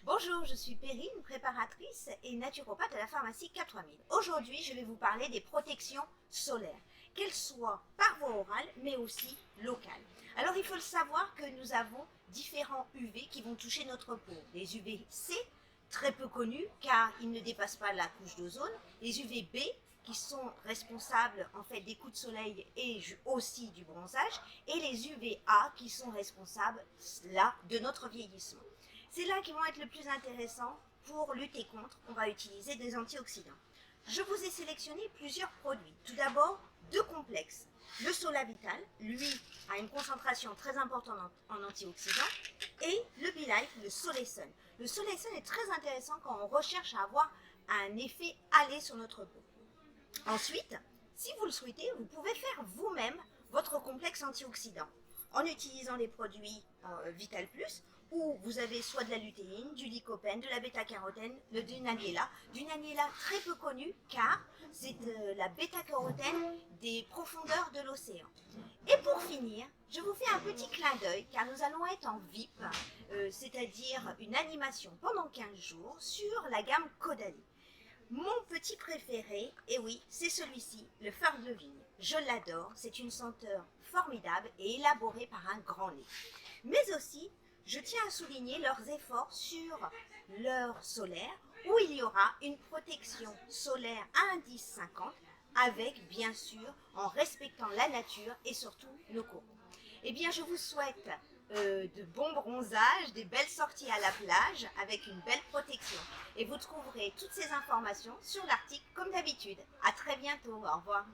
Bonjour, je suis Perrine, préparatrice et naturopathe à la pharmacie 4000. Aujourd'hui, je vais vous parler des protections solaires, qu'elles soient par voie orale mais aussi locales. Alors il faut le savoir que nous avons différents UV qui vont toucher notre peau. Les UVC, très peu connus car ils ne dépassent pas la couche d'ozone. Les UVB qui sont responsables en fait des coups de soleil et aussi du bronzage, et les UVA qui sont responsables là de notre vieillissement. C'est là qui vont être le plus intéressant pour lutter contre. On va utiliser des antioxydants. Je vous ai sélectionné plusieurs produits. Tout d'abord, deux complexes. Le Solavital, lui, a une concentration très importante en antioxydants, et le Be-Life, le Soleil-Sun. Le Soleil-Sun est très intéressant quand on recherche à avoir un effet allé sur notre peau. Ensuite, si vous le souhaitez, vous pouvez faire vous-même votre complexe antioxydant en utilisant les produits Vital Plus, où vous avez soit de la lutéine, du lycopène, de la bêta-carotène, du Nabiela. Du Nabiela très peu connu car c'est de la bêta-carotène des profondeurs de l'océan. Et pour finir, je vous fais un petit clin d'œil car nous allons être en VIP, c'est-à-dire une animation pendant 15 jours sur la gamme Caudalie. Mon petit préféré, et oui, c'est celui-ci, le phare de vigne. Je l'adore, c'est une senteur formidable et élaborée par un grand nez. Mais aussi, je tiens à souligner leurs efforts sur leur solaire, où il y aura une protection solaire à indice 50, avec, bien sûr, en respectant la nature et surtout nos coraux. Eh bien, je vous souhaite de bons bronzages, des belles sorties à la plage avec une belle protection. Et vous trouverez toutes ces informations sur l'article comme d'habitude. À très bientôt, au revoir.